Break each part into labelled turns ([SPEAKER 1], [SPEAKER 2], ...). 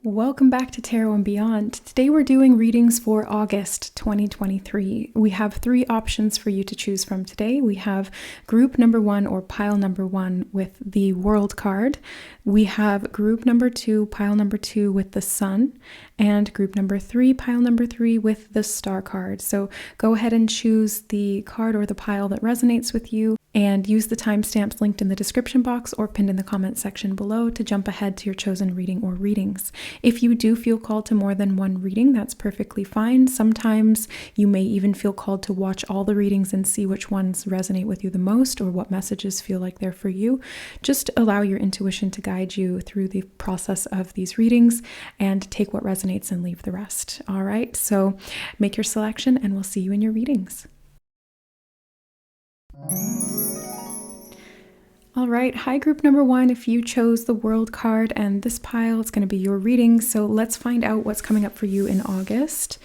[SPEAKER 1] Welcome back to Tarot and Beyond. Today we're doing readings for August 2023. We have 3 options for you to choose from today. We have group number 1 or pile number 1 with the World card. We have group number 2, pile number 2 with the Sun, and group number 3, pile number 3 with the Star card. So go ahead and choose the card or the pile that resonates with you, and use the timestamps linked in the description box or pinned in the comment section below to jump ahead to your chosen reading or readings. If you do feel called to more than one reading, that's perfectly fine. Sometimes you may even feel called to watch all the readings and see which ones resonate with you the most or what messages feel like they're for you. Just allow your intuition to guide you through the process of these readings and take what resonates and leave the rest. All right, so make your selection and we'll see you in your readings. All right, hi group number 1. If you chose the World card and this pile, it's going to be your reading. So let's find out what's coming up for you in August.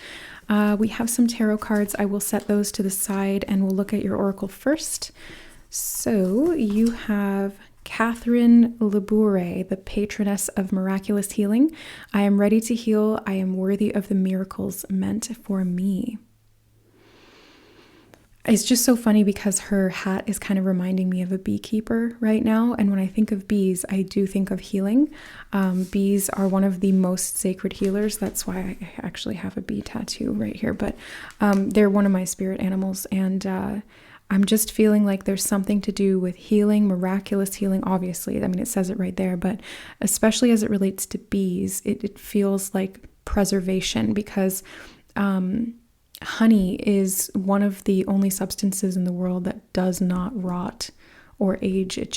[SPEAKER 1] We have some tarot cards. I will set those to the side and we'll look at your oracle first. So you have Catherine Laboure, the patroness of miraculous healing. I am ready to heal. I am worthy of the miracles meant for me. It's just so funny because her hat is kind of reminding me of a beekeeper right now. And when I think of bees, I do think of healing. Bees are one of the most sacred healers. That's why I actually have a bee tattoo right here. But they're one of my spirit animals. And I'm just feeling like there's something to do with healing, miraculous healing, obviously. I mean, it says it right there. But especially as it relates to bees, it feels like preservation because honey is one of the only substances in the world that does not rot or age. It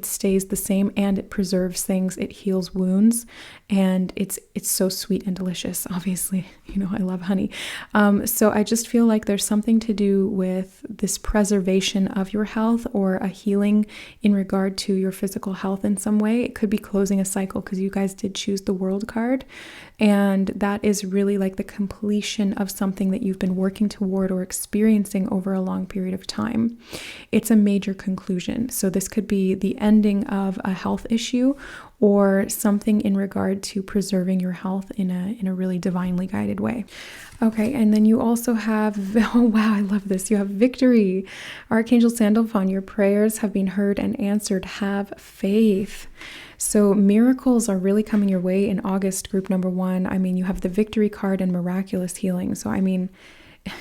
[SPEAKER 1] stays the same and it preserves things. It heals wounds and it's so sweet and delicious. Obviously, you know, I love honey. So I just feel like there's something to do with this preservation of your health or a healing in regard to your physical health in some way. It could be closing a cycle because you guys did choose the World card. And that is really like the completion of something that you've been working toward or experiencing over a long period of time. It's a major conclusion. So this could be the ending of a health issue or something in regard to preserving your health in a really divinely guided way. Okay, and then you also have, oh wow, I love this. You have victory. Archangel Sandalphon, your prayers have been heard and answered. Have faith. So miracles are really coming your way in August, group number 1. I mean, you have the victory card and miraculous healing. So I mean,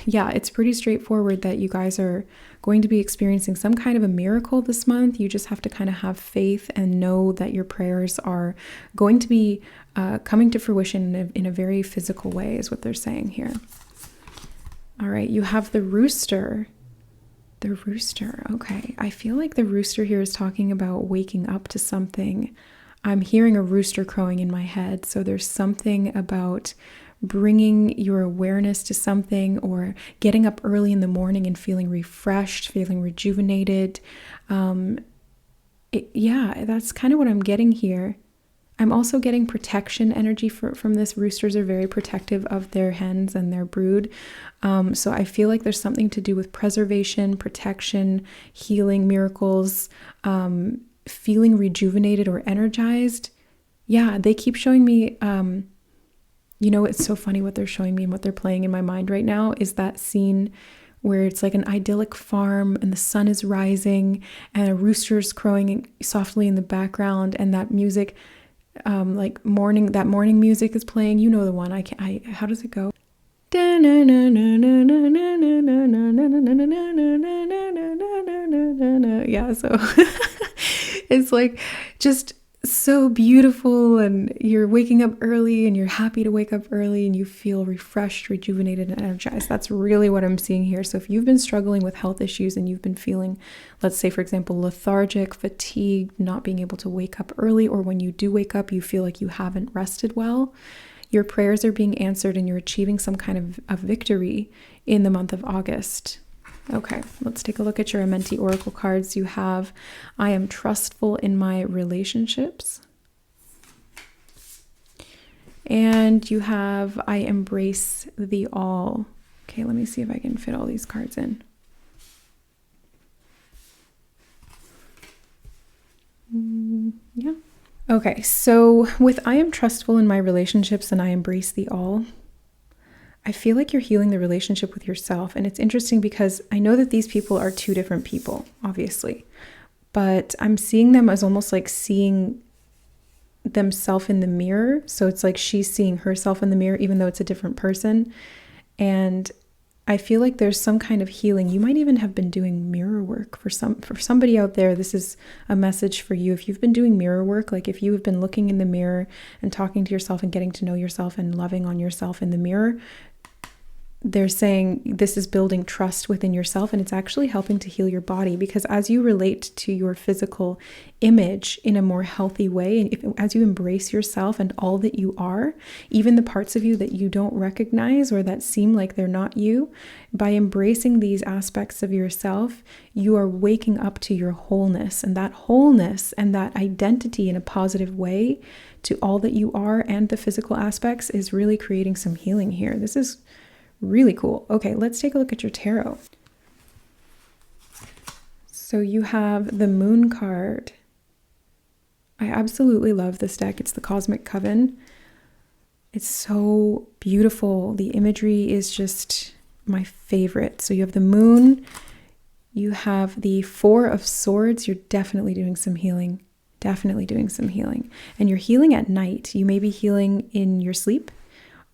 [SPEAKER 1] yeah, it's pretty straightforward that you guys are going to be experiencing some kind of a miracle this month. You just have to kind of have faith and know that your prayers are going to be coming to fruition in a very physical way is what they're saying here. All right, you have the rooster. The rooster, okay. I feel like the rooster here is talking about waking up to something. I'm hearing a rooster crowing in my head. So there's something about bringing your awareness to something or getting up early in the morning and feeling refreshed, feeling rejuvenated. Yeah, that's kind of what I'm getting here. I'm also getting protection energy from this. Roosters are very protective of their hens and their brood. So I feel like there's something to do with preservation, protection, healing, miracles, feeling rejuvenated or energized. Yeah, they keep showing me, you know, it's so funny what they're showing me and what they're playing in my mind right now is that scene where it's like an idyllic farm and the sun is rising and a rooster's crowing softly in the background and that music, like morning music is playing. You know the one. How does it go? Yeah, so it's like just so beautiful and you're waking up early and you're happy to wake up early and you feel refreshed, rejuvenated, and energized. That's really what I'm seeing here. So if you've been struggling with health issues and you've been feeling, let's say, for example, lethargic, fatigued, not being able to wake up early, or when you do wake up, you feel like you haven't rested well, your prayers are being answered and you're achieving some kind of victory in the month of August. Okay, let's take a look at your Amenti Oracle cards. You have, I am trustful in my relationships. And you have, I embrace the all. Okay, let me see if I can fit all these cards in. Yeah. Okay, so with I am trustful in my relationships and I embrace the all, I feel like you're healing the relationship with yourself. And it's interesting because I know that these people are two different people, obviously, but I'm seeing them as almost like seeing themselves in the mirror. So it's like she's seeing herself in the mirror, even though it's a different person. And I feel like there's some kind of healing. You might even have been doing mirror work for somebody out there. This is a message for you. If you've been doing mirror work, like if you have been looking in the mirror and talking to yourself and getting to know yourself and loving on yourself in the mirror, they're saying this is building trust within yourself, and it's actually helping to heal your body, because as you relate to your physical image in a more healthy way, and as you embrace yourself and all that you are, even the parts of you that you don't recognize or that seem like they're not you, by embracing these aspects of yourself, you are waking up to your wholeness and that identity in a positive way to all that you are, and the physical aspects is really creating some healing here. This is really cool. Okay, let's take a look at your tarot. So you have the Moon card. I absolutely love this deck. It's the Cosmic Coven. It's so beautiful. The imagery is just my favorite. So you have the Moon. You have the Four of Swords. You're definitely doing some healing. Definitely doing some healing. And you're healing at night. You may be healing in your sleep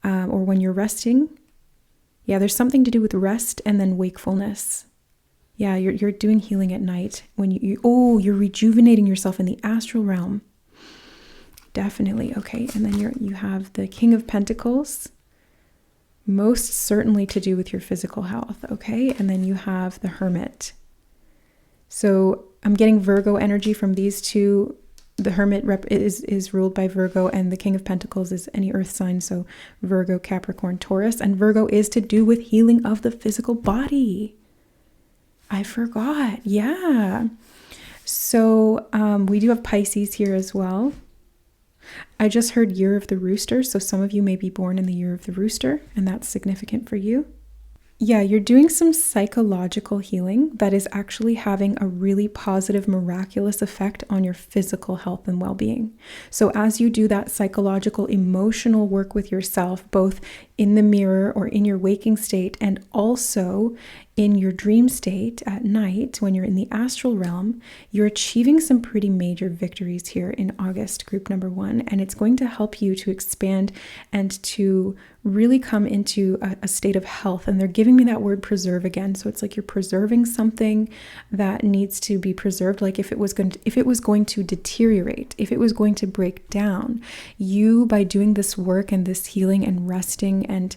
[SPEAKER 1] or when you're resting. Yeah, there's something to do with rest and then wakefulness. Yeah, you're doing healing at night when you're rejuvenating yourself in the astral realm. Definitely. Okay, and then you have the King of Pentacles, most certainly to do with your physical health. Okay, and then you have the Hermit. So I'm getting Virgo energy from these two. The Hermit is ruled by Virgo, and the King of Pentacles is any earth sign, so Virgo, Capricorn, Taurus. And Virgo is to do with healing of the physical body. I forgot. Yeah. So we do have Pisces here as well. I just heard Year of the Rooster, so some of you may be born in the Year of the Rooster, and that's significant for you. Yeah, you're doing some psychological healing that is actually having a really positive, miraculous effect on your physical health and well-being. So as you do that psychological, emotional work with yourself, both in the mirror or in your waking state, and also in your dream state at night when you're in the astral realm, you're achieving some pretty major victories here in August, group number 1. And it's going to help you to expand and to really come into a state of health. And they're giving me that word preserve again. So it's like you're preserving something that needs to be preserved. Like if it was going to deteriorate, if it was going to break down, you, by doing this work and this healing and resting and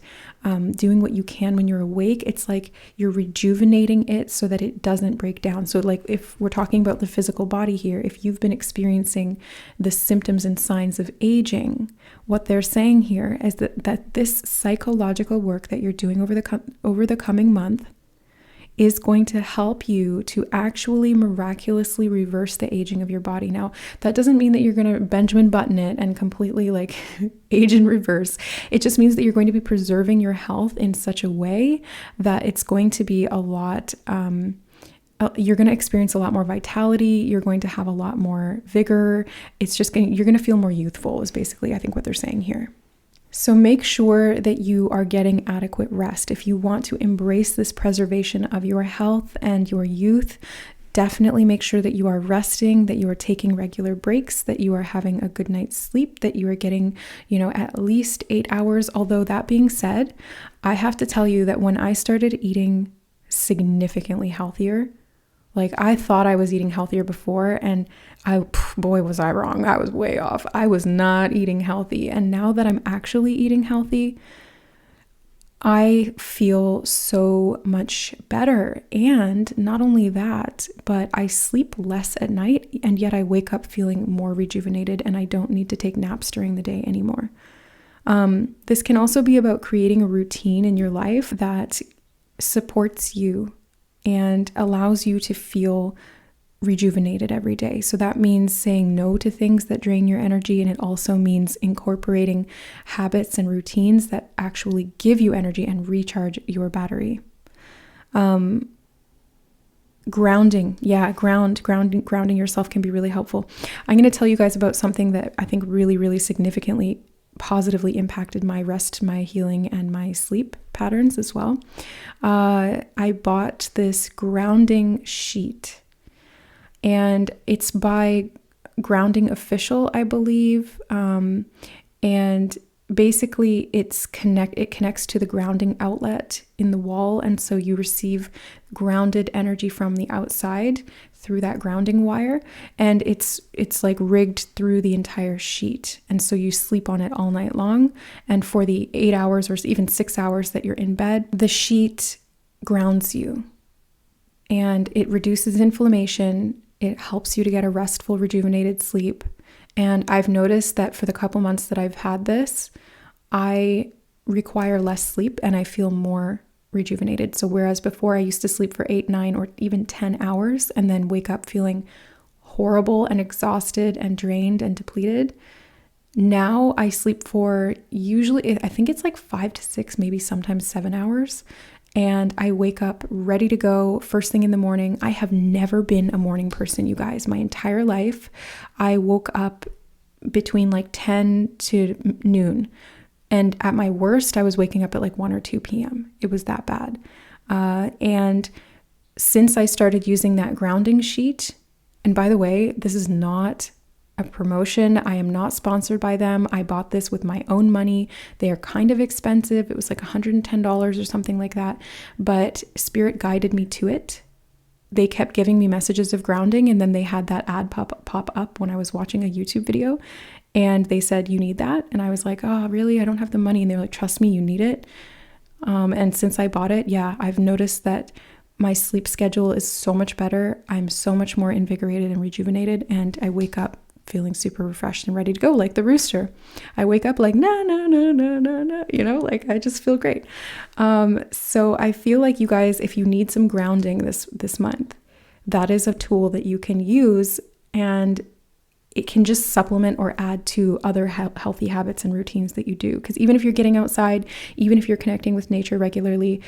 [SPEAKER 1] doing what you can when you're awake, it's like you're rejuvenating it so that it doesn't break down. So like if we're talking about the physical body here, if you've been experiencing the symptoms and signs of aging, what they're saying here is that this psychological work that you're doing over the coming month is going to help you to actually miraculously reverse the aging of your body. Now, that doesn't mean that you're going to Benjamin Button it and completely like age in reverse. It just means that you're going to be preserving your health in such a way that it's going to be a lot, you're going to experience a lot more vitality. You're going to have a lot more vigor. You're going to feel more youthful is basically, I think, what they're saying here. So make sure that you are getting adequate rest. If you want to embrace this preservation of your health and your youth, definitely make sure that you are resting, that you are taking regular breaks, that you are having a good night's sleep, that you are getting, at least 8 hours. Although that being said, I have to tell you that when I started eating significantly healthier, like I thought I was eating healthier before, and boy, was I wrong. I was way off. I was not eating healthy. And now that I'm actually eating healthy, I feel so much better. And not only that, but I sleep less at night, and yet I wake up feeling more rejuvenated, and I don't need to take naps during the day anymore. This can also be about creating a routine in your life that supports you and allows you to feel rejuvenated every day. So that means saying no to things that drain your energy, and it also means incorporating habits and routines that actually give you energy and recharge your battery. Grounding. Yeah, grounding yourself can be really helpful. I'm going to tell you guys about something that I think really, really significantly positively impacted my rest, my healing, and my sleep patterns as well. I bought this grounding sheet, and it's by Grounding Official, I believe. And basically it connects to the grounding outlet in the wall, and so you receive grounded energy from the outside through that grounding wire, and it's like rigged through the entire sheet, and so you sleep on it all night long. And for the 8 hours or even 6 hours that you're in bed, the sheet grounds you, and it reduces inflammation. It helps you to get a restful, rejuvenated sleep. And I've noticed that for the couple months that I've had this, I require less sleep and I feel more rejuvenated. So whereas before I used to sleep for 8, 9, or even 10 hours and then wake up feeling horrible and exhausted and drained and depleted, now I sleep for usually, I think it's like 5 to 6, maybe sometimes 7 hours. And I wake up ready to go first thing in the morning. I have never been a morning person, you guys. My entire life, I woke up between like 10 to noon. And at my worst, I was waking up at like 1 or 2 p.m. It was that bad. And since I started using that grounding sheet, and by the way, this is not a promotion. I am not sponsored by them. I bought this with my own money. They are kind of expensive. It was like $110 or something like that, but Spirit guided me to it. They kept giving me messages of grounding, and then they had that ad pop up when I was watching a YouTube video, and they said, you need that. And I was like, oh, really? I don't have the money. And they're like, trust me, you need it. And since I bought it, yeah, I've noticed that my sleep schedule is so much better. I'm so much more invigorated and rejuvenated, and I wake up feeling super refreshed and ready to go, like the rooster. I wake up like, no, like I just feel great. So I feel like you guys, if you need some grounding this month, that is a tool that you can use, and it can just supplement or add to other healthy habits and routines that you do. Because even if you're getting outside, even if you're connecting with nature regularly,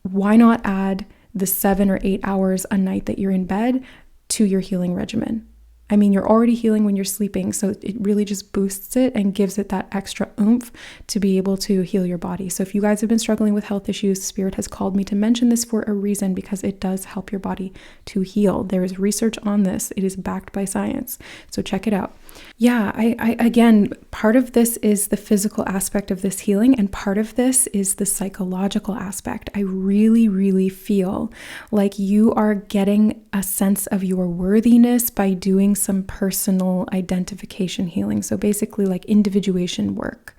[SPEAKER 1] why not add the 7 or 8 hours a night that you're in bed to your healing regimen? I mean, you're already healing when you're sleeping, so it really just boosts it and gives it that extra oomph to be able to heal your body. So if you guys have been struggling with health issues, Spirit has called me to mention this for a reason, because it does help your body to heal. There is research on this. It is backed by science. So check it out. Yeah, I again, part of this is the physical aspect of this healing, and part of this is the psychological aspect. I really, really feel like you are getting a sense of your worthiness by doing some personal identification healing. So basically like individuation work.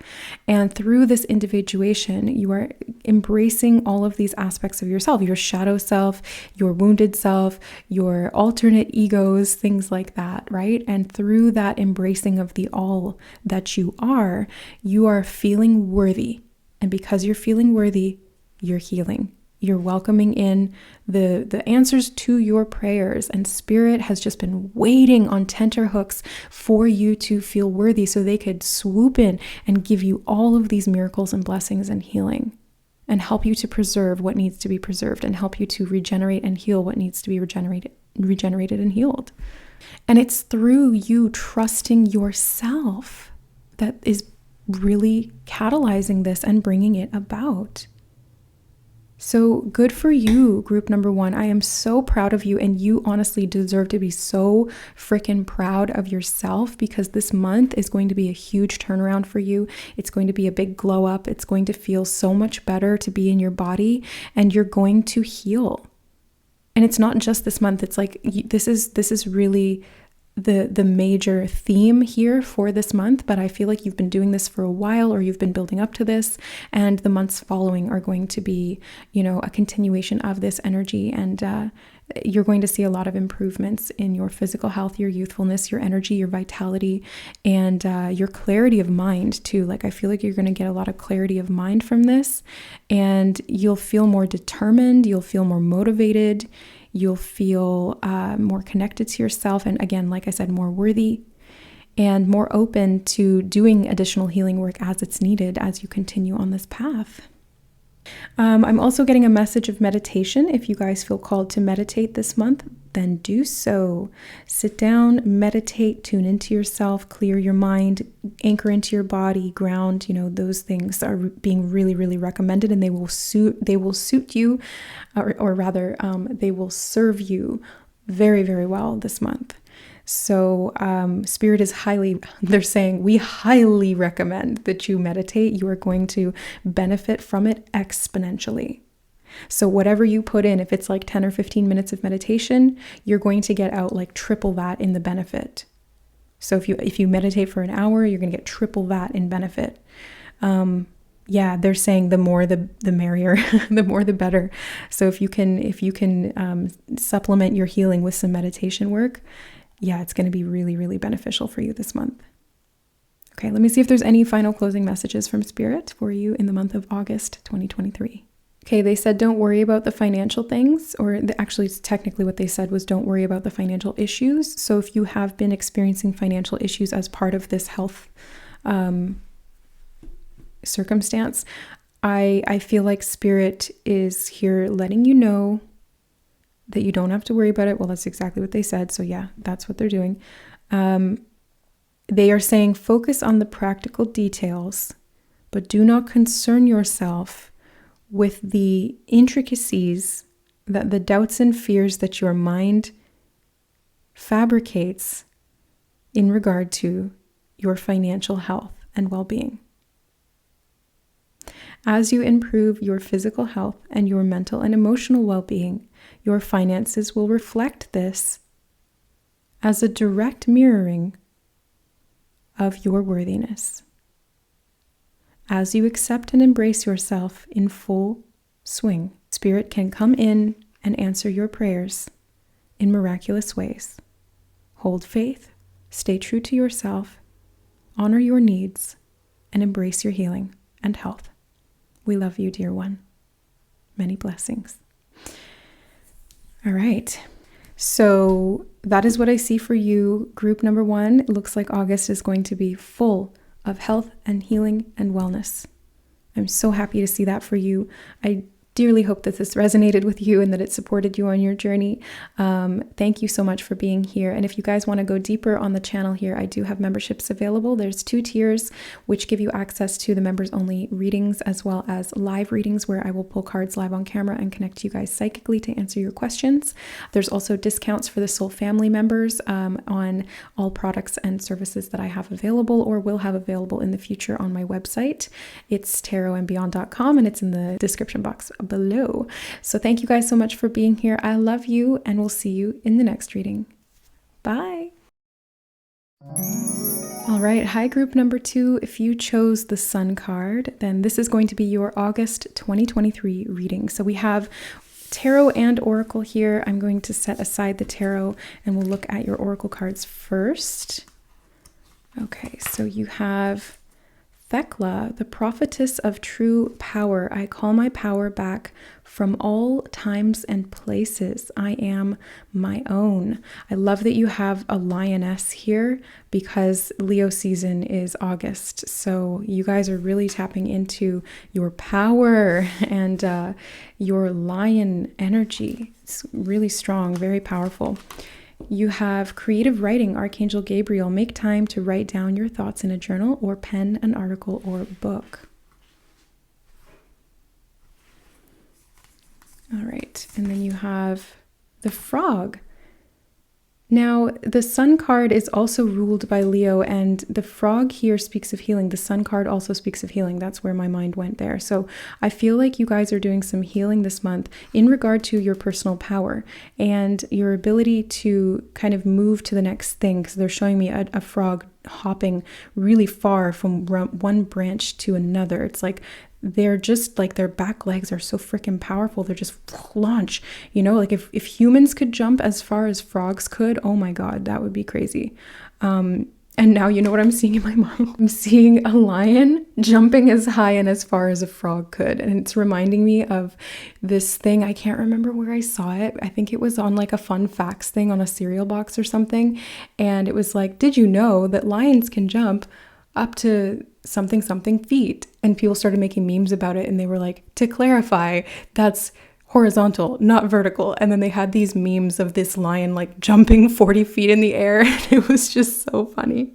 [SPEAKER 1] And through this individuation, you are embracing all of these aspects of yourself, your shadow self, your wounded self, your alternate egos, things like that, right? And through that embracing of the all that you are feeling worthy. And because you're feeling worthy, you're healing. You're welcoming in the answers to your prayers, and Spirit has just been waiting on tenterhooks for you to feel worthy so they could swoop in and give you all of these miracles and blessings and healing, and help you to preserve what needs to be preserved, and help you to regenerate and heal what needs to be regenerated and healed. And it's through you trusting yourself that is really catalyzing this and bringing it about. So good for you, group number 1. I am so proud of you, and you honestly deserve to be so freaking proud of yourself, because this month is going to be a huge turnaround for you. It's going to be a big glow up. It's going to feel so much better to be in your body, and you're going to heal. And it's not just this month. It's like this is really the major theme here for this month, but I feel like you've been doing this for a while, or you've been building up to this, and the months following are going to be, a continuation of this energy, and you're going to see a lot of improvements in your physical health, your youthfulness, your energy, your vitality, and your clarity of mind too. Like, I feel like you're going to get a lot of clarity of mind from this, and you'll feel more determined, you'll feel more motivated, you'll feel more connected to yourself, and again, like I said, more worthy and more open to doing additional healing work as it's needed as you continue on this path. I'm also getting a message of meditation. If you guys feel called to meditate this month, then do so. Sit down, meditate, tune into yourself, clear your mind, anchor into your body, ground. Those things are being really, really recommended, and they will suit you, or rather, they will serve you very, very well this month. So Spirit is they're saying we highly recommend that you meditate. You are going to benefit from it exponentially. So whatever you put in, if it's like 10 or 15 minutes of meditation, you're going to get out like triple that in the benefit. So if you meditate for an hour, you're going to get triple that in benefit. They're saying the more the merrier, the more the better. So if you can supplement your healing with some meditation work, it's going to be really, really beneficial for you this month. Okay, let me see if there's any final closing messages from Spirit for you in the month of August 2023. Okay, they said don't worry about the financial things, actually technically what they said was don't worry about the financial issues. So if you have been experiencing financial issues as part of this health circumstance, I feel like Spirit is here letting you know that you don't have to worry about it. Well, that's exactly what they said. So that's what they're doing. They are saying focus on the practical details, but do not concern yourself with the intricacies, that the doubts and fears that your mind fabricates in regard to your financial health and well-being. As you improve your physical health and your mental and emotional well-being, your finances will reflect this as a direct mirroring of your worthiness. As you accept and embrace yourself in full swing, Spirit can come in and answer your prayers in miraculous ways. Hold faith, stay true to yourself, honor your needs, and embrace your healing and health. We love you, dear one. Many blessings. All right. So that is what I see for you. Group number 1, it looks like August is going to be full of health and healing and wellness. I'm so happy to see that for you. I dearly hope that this resonated with you and that it supported you on your journey. Thank you so much for being here. And if you guys want to go deeper on the channel here, I do have memberships available. There's 2 tiers, which give you access to the members only readings, as well as live readings where I will pull cards live on camera and connect you guys psychically to answer your questions. There's also discounts for the Soul Family members on all products and services that I have available or will have available in the future on my website. It's ToKittyandBeyond.com, and it's in the description box below. So thank you guys so much for being here. I love you, and we'll see you in the next reading. Bye. All right. Hi, group number 2. If you chose the Sun card, then this is going to be your August 2023 reading. So we have tarot and oracle here. I'm going to set aside the tarot and we'll look at your oracle cards first. Okay. So you have Thekla, the prophetess of true power. I call my power back from all times and places. I am my own. I love that you have a lioness here because Leo season is August. So you guys are really tapping into your power and your lion energy. It's really strong, very powerful. You have creative writing, Archangel Gabriel. Make time to write down your thoughts in a journal or pen an article or book. All right. And then you have the Frog. Now, the Sun card is also ruled by Leo, and the Frog here speaks of healing. The Sun card also speaks of healing. That's where my mind went there. So I feel like you guys are doing some healing this month in regard to your personal power and your ability to kind of move to the next thing. Because they're showing me a frog hopping really far from one branch to another. It's like they're just like, their back legs are so freaking powerful. They're just launch, like if humans could jump as far as frogs could, oh my God, that would be crazy. And now you know what I'm seeing in my mind? I'm seeing a lion jumping as high and as far as a frog could. And it's reminding me of this thing. I can't remember where I saw it. I think it was on like a fun facts thing on a cereal box or something. And it was like, did you know that lions can jump up to something something feet. And people started making memes about it, and they were like, to clarify, that's horizontal, not vertical. And then they had these memes of this lion like jumping 40 feet in the air. And it was just so funny.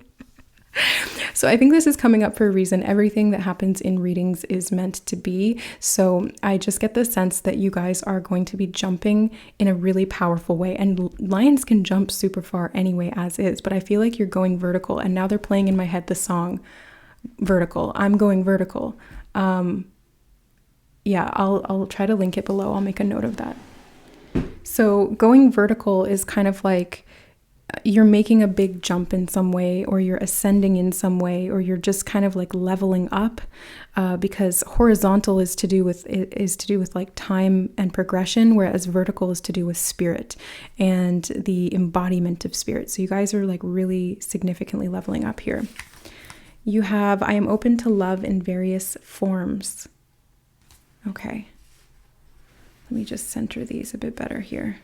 [SPEAKER 1] So I think this is coming up for a reason. Everything that happens in readings is meant to be. So I just get the sense that you guys are going to be jumping in a really powerful way. And lions can jump super far anyway as is, but I feel like you're going vertical. And now they're playing in my head the song Vertical. I'm going vertical. Yeah, I'll try to link it below. I'll make a note of that. So going vertical is kind of like you're making a big jump in some way, or you're ascending in some way, or you're just kind of like leveling up, because horizontal is to do with like time and progression, whereas vertical is to do with spirit and the embodiment of spirit. So you guys are like really significantly leveling up here. You have, I am open to love in various forms. Okay. Let me just center these a bit better here.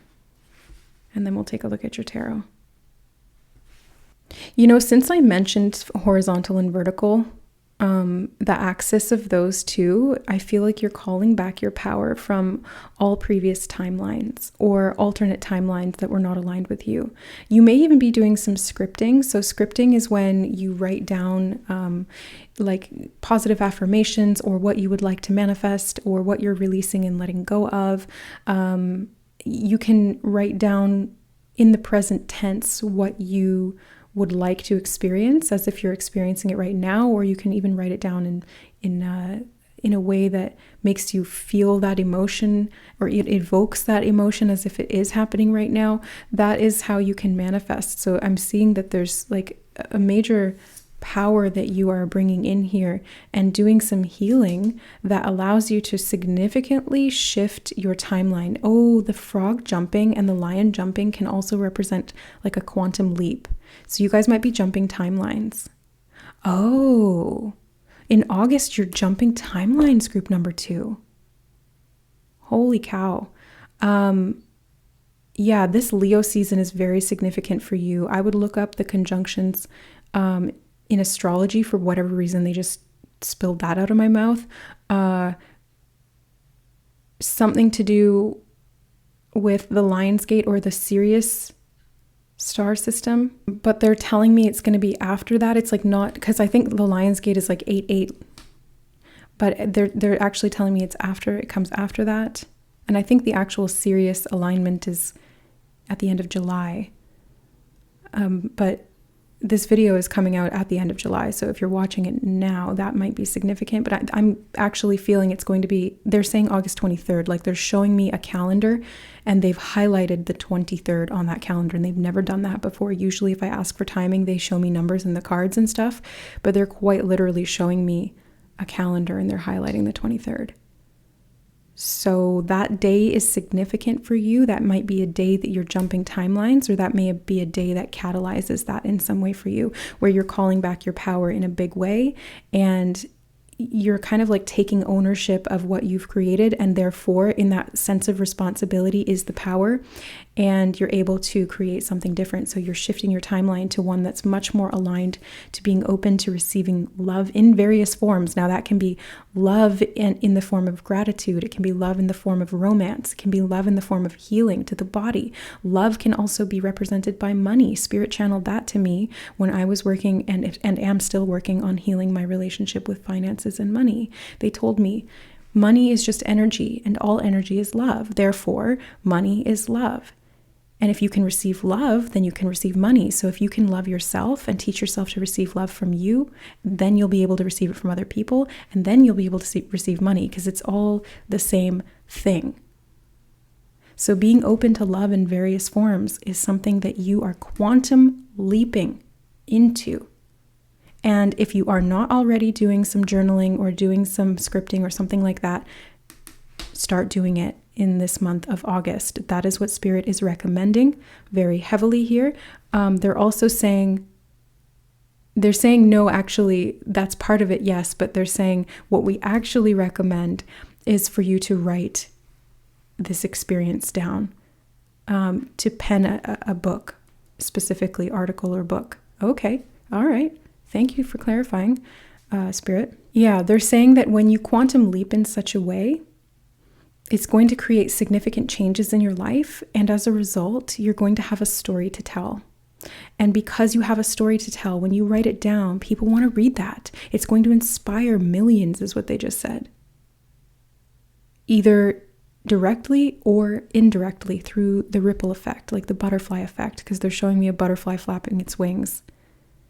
[SPEAKER 1] And then we'll take a look at your tarot. You know, since I mentioned horizontal and vertical, the axis of those two, I feel like you're calling back your power from all previous timelines or alternate timelines that were not aligned with you. You may even be doing some scripting. So scripting is when you write down like positive affirmations or what you would like to manifest or what you're releasing and letting go of. You can write down in the present tense what you would like to experience as if you're experiencing it right now, or you can even write it down in a way that makes you feel that emotion, or it evokes that emotion as if it is happening right now. That is how you can manifest. So I'm seeing that there's like a major power that you are bringing in here and doing some healing that allows you to significantly shift your timeline. Oh, the frog jumping and the lion jumping can also represent like a quantum leap. So you guys might be jumping timelines. Oh, in August, you're jumping timelines, group number 2. Holy cow. Yeah, this Leo season is very significant for you. I would look up the conjunctions in astrology. For whatever reason, they just spilled that out of my mouth. Something to do with the Lionsgate or the Sirius star system, but they're telling me it's going to be after that. It's like not, because I think the Lionsgate is like 8/8, but they're actually telling me it's after, it comes after that. And I think the actual Sirius alignment is at the end of July. But this video is coming out at the end of July, so if you're watching it now, that might be significant. But I'm actually feeling it's going to be, they're saying August 23rd, like they're showing me a calendar and they've highlighted the 23rd on that calendar, and they've never done that before. Usually if I ask for timing, they show me numbers in the cards and stuff, but they're quite literally showing me a calendar and they're highlighting the 23rd. So that day is significant for you. That might be a day that you're jumping timelines, or that may be a day that catalyzes that in some way for you, where you're calling back your power in a big way, and you're kind of like taking ownership of what you've created, and therefore in that sense of responsibility is the power, and you're able to create something different. So you're shifting your timeline to one that's much more aligned to being open to receiving love in various forms. Now that can be love in the form of gratitude. It can be love in the form of romance. It can be love in the form of healing to the body. Love can also be represented by money. Spirit channeled that to me when I was working and am still working on healing my relationship with finances and money. They told me money is just energy, and all energy is love. Therefore, money is love. And if you can receive love, then you can receive money. So if you can love yourself and teach yourself to receive love from you, then you'll be able to receive it from other people, and then you'll be able to receive money, because it's all the same thing. So being open to love in various forms is something that you are quantum leaping into. And if you are not already doing some journaling or doing some scripting or something like that, start doing it in this month of August. That is what Spirit is recommending very heavily here. They're also saying, no, actually, that's part of it, yes, but they're saying what we actually recommend is for you to write this experience down, to pen a book, specifically article or book. Okay, all right. Thank you for clarifying, Spirit. Yeah, they're saying that when you quantum leap in such a way, it's going to create significant changes in your life. And as a result, you're going to have a story to tell. And because you have a story to tell, when you write it down, people want to read that. It's going to inspire millions, is what they just said. Either directly or indirectly through the ripple effect, like the butterfly effect, because they're showing me a butterfly flapping its wings.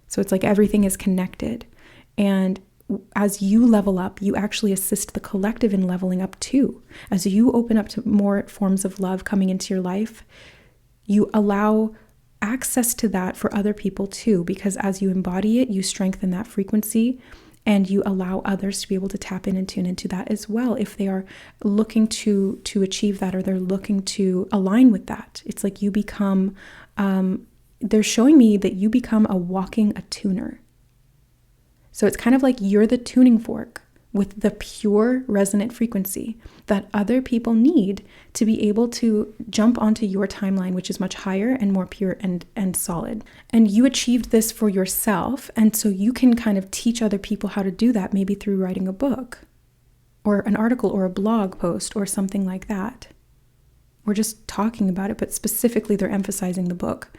[SPEAKER 1] So it's like everything is connected. And as you level up, you actually assist the collective in leveling up too. As you open up to more forms of love coming into your life, you allow access to that for other people too, because as you embody it, you strengthen that frequency and you allow others to be able to tap in and tune into that as well if they are looking to achieve that, or they're looking to align with that. It's like you become, they're showing me that you become a walking attuner. So it's kind of like you're the tuning fork with the pure resonant frequency that other people need to be able to jump onto your timeline, which is much higher and more pure and solid. And you achieved this for yourself. And so you can kind of teach other people how to do that, maybe through writing a book or an article or a blog post or something like that. Or just talking about it, but specifically they're emphasizing the book.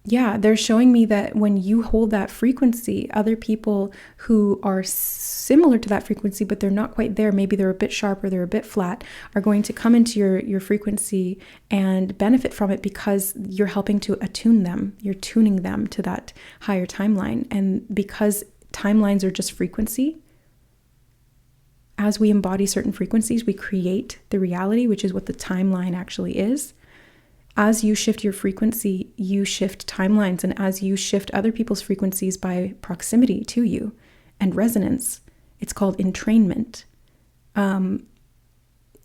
[SPEAKER 1] Yeah, they're showing me that when you hold that frequency, other people who are similar to that frequency, but they're not quite there, maybe they're a bit sharp or they're a bit flat, are going to come into your frequency and benefit from it because you're helping to attune them. You're tuning them to that higher timeline. And because timelines are just frequency, as we embody certain frequencies, we create the reality, which is what the timeline actually is. As you shift your frequency, you shift timelines. And as you shift other people's frequencies by proximity to you and resonance, it's called entrainment.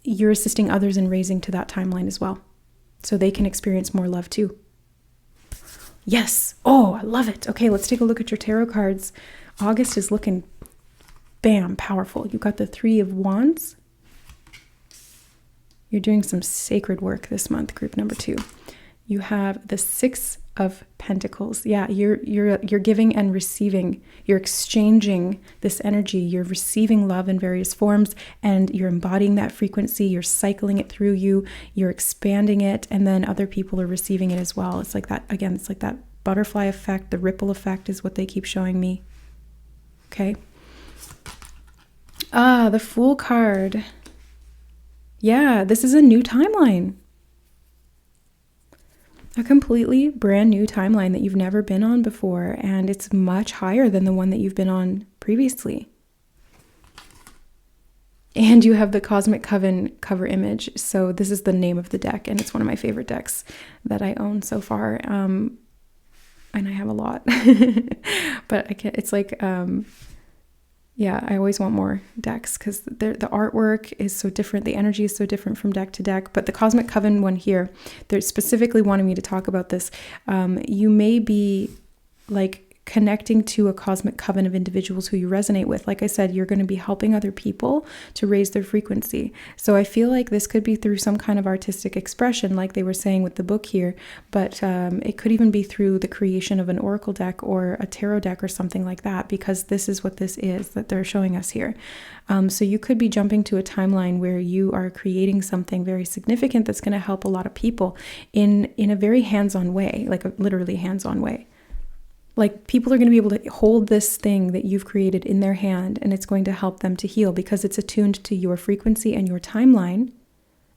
[SPEAKER 1] You're assisting others in raising to that timeline as well. So they can experience more love too. Yes. Oh, I love it. Okay, let's take a look at your tarot cards. August is looking, bam, powerful. You got the 3 of Wands. You're doing some sacred work this month, group number 2. You have the 6 of Pentacles. Yeah, you're giving and receiving. You're exchanging this energy. You're receiving love in various forms, and you're embodying that frequency. You're cycling it through you. You're expanding it, and then other people are receiving it as well. It's like that, again, it's like that butterfly effect. The ripple effect is what they keep showing me. Okay. The Fool card. Yeah, this is a new timeline. A completely brand new timeline that you've never been on before, and it's much higher than the one that you've been on previously. And you have the Cosmic Coven cover image. So this is the name of the deck, and it's one of my favorite decks that I own so far. And I have a lot. But I can't, it's like... yeah, I always want more decks because the artwork is so different. The energy is so different from deck to deck. But the Cosmic Coven one here, they're specifically wanting me to talk about this. You may be like connecting to a cosmic coven of individuals who you resonate with. Like I said, you're going to be helping other people to raise their frequency. So I feel like this could be through some kind of artistic expression, like they were saying with the book here, but it could even be through the creation of an oracle deck or a tarot deck or something like that, because this is what this is that they're showing us here. So you could be jumping to a timeline where you are creating something very significant that's going to help a lot of people in a very hands-on way, like a literally hands-on way. Like people are going to be able to hold this thing that you've created in their hand, and it's going to help them to heal because it's attuned to your frequency and your timeline.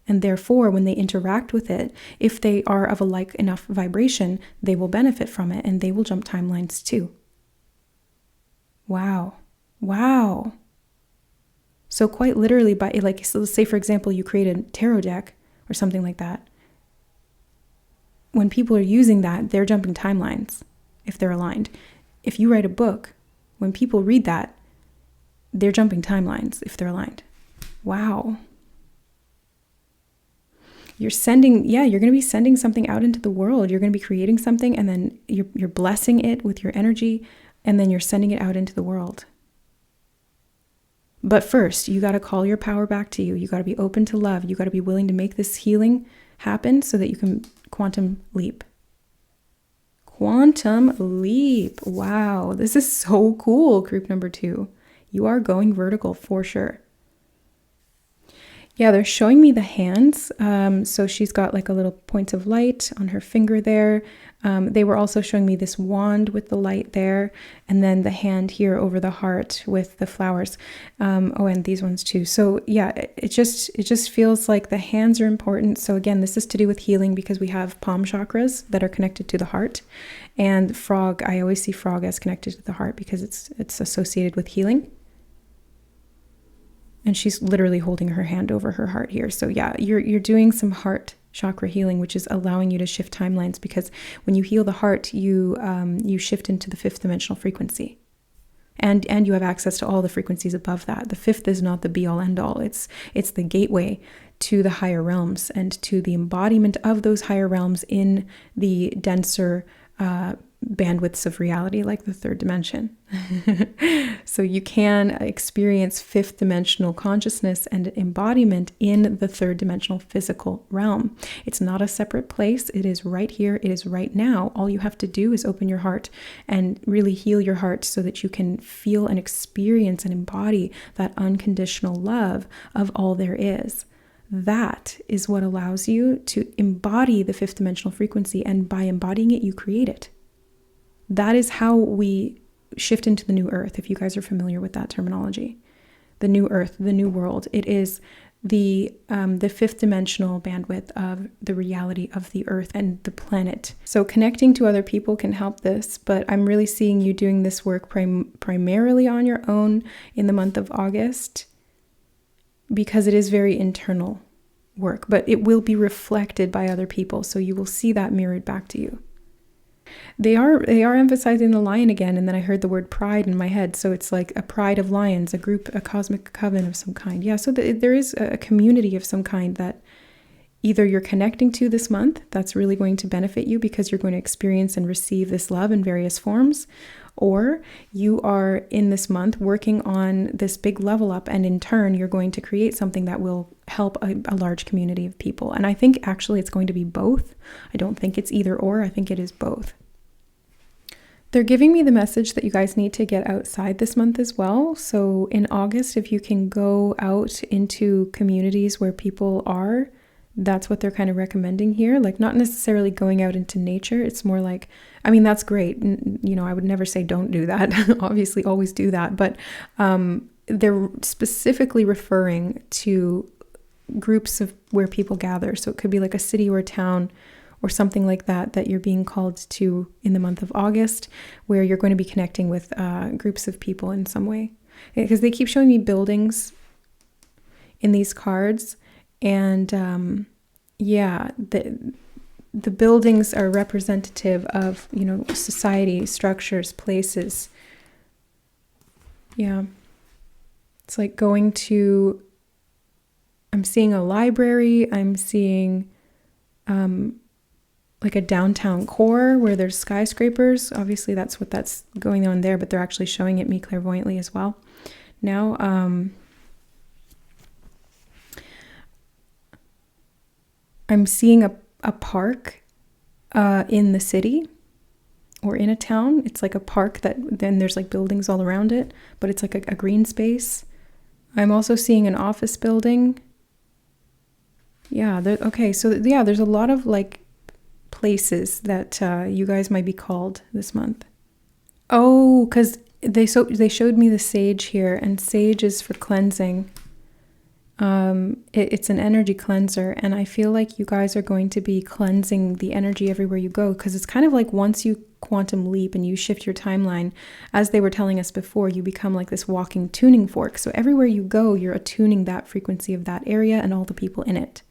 [SPEAKER 1] And therefore, when they interact with it, if they are of a like enough vibration, they will benefit from it and they will jump timelines too. Wow. Wow. So quite literally, by like, so let's say, for example, you create a tarot deck or something like that. When people are using that, they're jumping timelines. If they're aligned. If you write a book, when people read that, they're jumping timelines if they're aligned. Wow. You're sending, you're going to be sending something out into the world. You're going to be creating something, and then you're blessing it with your energy, and then you're sending it out into the world. But first, you got to call your power back to you. You got to be open to love. You got to be willing to make this healing happen so that you can quantum leap. Quantum leap. Wow, this is so cool, group number 2. You are going vertical for sure. Yeah, they're showing me the hands. So she's got like a little point of light on her finger there. They were also showing me this wand with the light there, and then the hand here over the heart with the flowers. And these ones too. So yeah, it just feels like the hands are important. So again, this is to do with healing because we have palm chakras that are connected to the heart, and frog. I always see frog as connected to the heart because it's associated with healing. And she's literally holding her hand over her heart here. So yeah, you're doing some heart chakra healing, which is allowing you to shift timelines, because when you heal the heart, you shift into the 5th dimensional frequency. And you have access to all the frequencies above that. The 5th is not the be all end all. It's the gateway to the higher realms and to the embodiment of those higher realms in the denser bandwidths of reality, like the 3rd dimension. So you can experience 5th dimensional consciousness and embodiment in the 3rd dimensional physical realm. It's not a separate place. It is right here. It is right now. All you have to do is open your heart and really heal your heart so that you can feel and experience and embody that unconditional love of all there is. That is what allows you to embody the 5th dimensional frequency, and by embodying it, you create it. That is how we shift into the new earth, if you guys are familiar with that terminology. The new earth, the new world. It is the 5th dimensional bandwidth of the reality of the earth and the planet. So connecting to other people can help this, but I'm really seeing you doing this work primarily on your own in the month of August, because it is very internal work, but it will be reflected by other people. So you will see that mirrored back to you. They are emphasizing the lion again, and then I heard the word pride in my head. So it's like a pride of lions, a group, a cosmic coven of some kind. Yeah, so there is a community of some kind that either you're connecting to this month, that's really going to benefit you because you're going to experience and receive this love in various forms, or you are in this month working on this big level up, and in turn you're going to create something that will help a large community of people. And I think actually it's going to be both. I don't think it's either or. I think it is both. They're giving me the message that you guys need to get outside this month as well. So in August, if you can go out into communities where people are, that's what they're kind of recommending here. Like, not necessarily going out into nature. It's more like, I mean, that's great. You know, I would never say don't do that. Obviously, always do that. But they're specifically referring to groups of where people gather. So it could be like a city or a town or something like that you're being called to in the month of August, where you're going to be connecting with groups of people in some way. Because they keep showing me buildings in these cards. And the buildings are representative of, you know, society, structures, places. Yeah. It's like going to, I'm seeing a library, I'm seeing like a downtown core where there's skyscrapers. Obviously that's going on there, but they're actually showing it me clairvoyantly as well. Now, I'm seeing a park in the city or in a town. It's like a park that then there's like buildings all around it, but it's like a green space. I'm also seeing an office building. Yeah, okay, so yeah, there's a lot of like places that you guys might be called this month. Oh, because they showed me the sage here, and sage is for cleansing. It's an energy cleanser, and I feel like you guys are going to be cleansing the energy everywhere you go, because it's kind of like once you quantum leap and you shift your timeline, as they were telling us before, you become like this walking tuning fork. So everywhere you go, you're attuning that frequency of that area and all the people in it.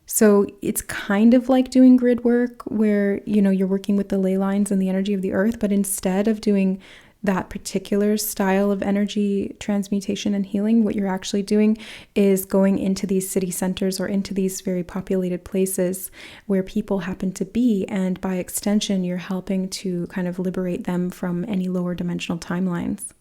[SPEAKER 1] So it's kind of like doing grid work where, you know, you're working with the ley lines and the energy of the earth, but instead of doing that particular style of energy transmutation and healing, what you're actually doing is going into these city centers or into these very populated places where people happen to be, and by extension you're helping to kind of liberate them from any lower dimensional timelines,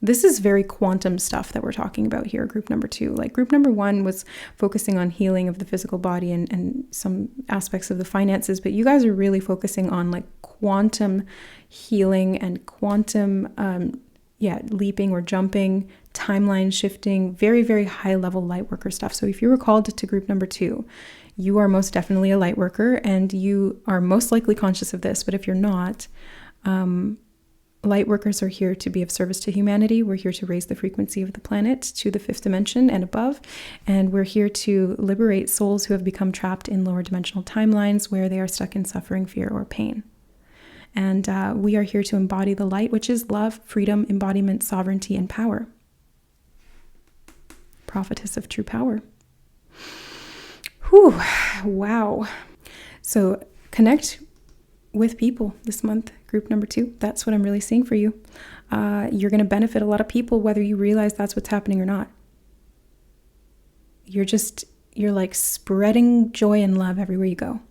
[SPEAKER 1] This is very quantum stuff that we're talking about here, group number 2. Like group number 1 was focusing on healing of the physical body and some aspects of the finances, but you guys are really focusing on like quantum healing and quantum, leaping or jumping, timeline shifting, very, very high level light worker stuff. So if you were called to group number 2, you are most definitely a light worker and you are most likely conscious of this. But if you're not, light workers are here to be of service to humanity. We're here to raise the frequency of the planet to the 5th dimension and above. And we're here to liberate souls who have become trapped in lower dimensional timelines where they are stuck in suffering, fear, or pain. And we are here to embody the light, which is love, freedom, embodiment, sovereignty, and power. Prophetess of true power. Whew, wow. So connect with people this month, group number 2. That's what I'm really seeing for you. You're going to benefit a lot of people, whether you realize that's what's happening or not. You're like spreading joy and love everywhere you go.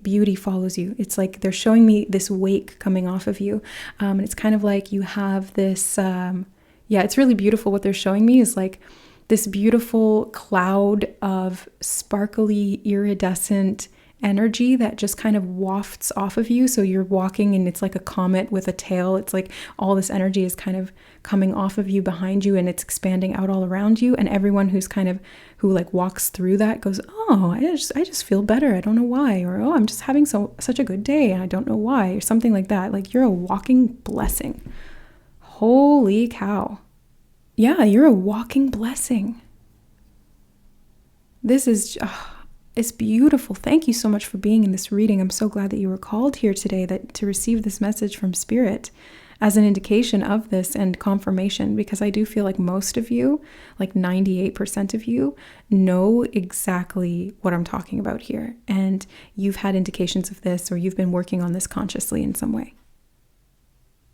[SPEAKER 1] Beauty follows you. It's like they're showing me this wake coming off of you. And it's kind of like you have this, it's really beautiful. What they're showing me is like this beautiful cloud of sparkly, iridescent energy that just kind of wafts off of you. So you're walking and it's like a comet with a tail. It's like all this energy is kind of coming off of you, behind you, and it's expanding out all around you. And everyone who like walks through that goes, oh, I just feel better. I don't know why. Or, oh, I'm just having such a good day and I don't know why, or something like that. Like you're a walking blessing. Holy cow. Yeah, you're a walking blessing. This is it's beautiful. Thank you so much for being in this reading. I'm so glad that you were called here today to receive this message from Spirit as an indication of this and confirmation, because I do feel like most of you, like 98% of you, know exactly what I'm talking about here. And you've had indications of this, or you've been working on this consciously in some way.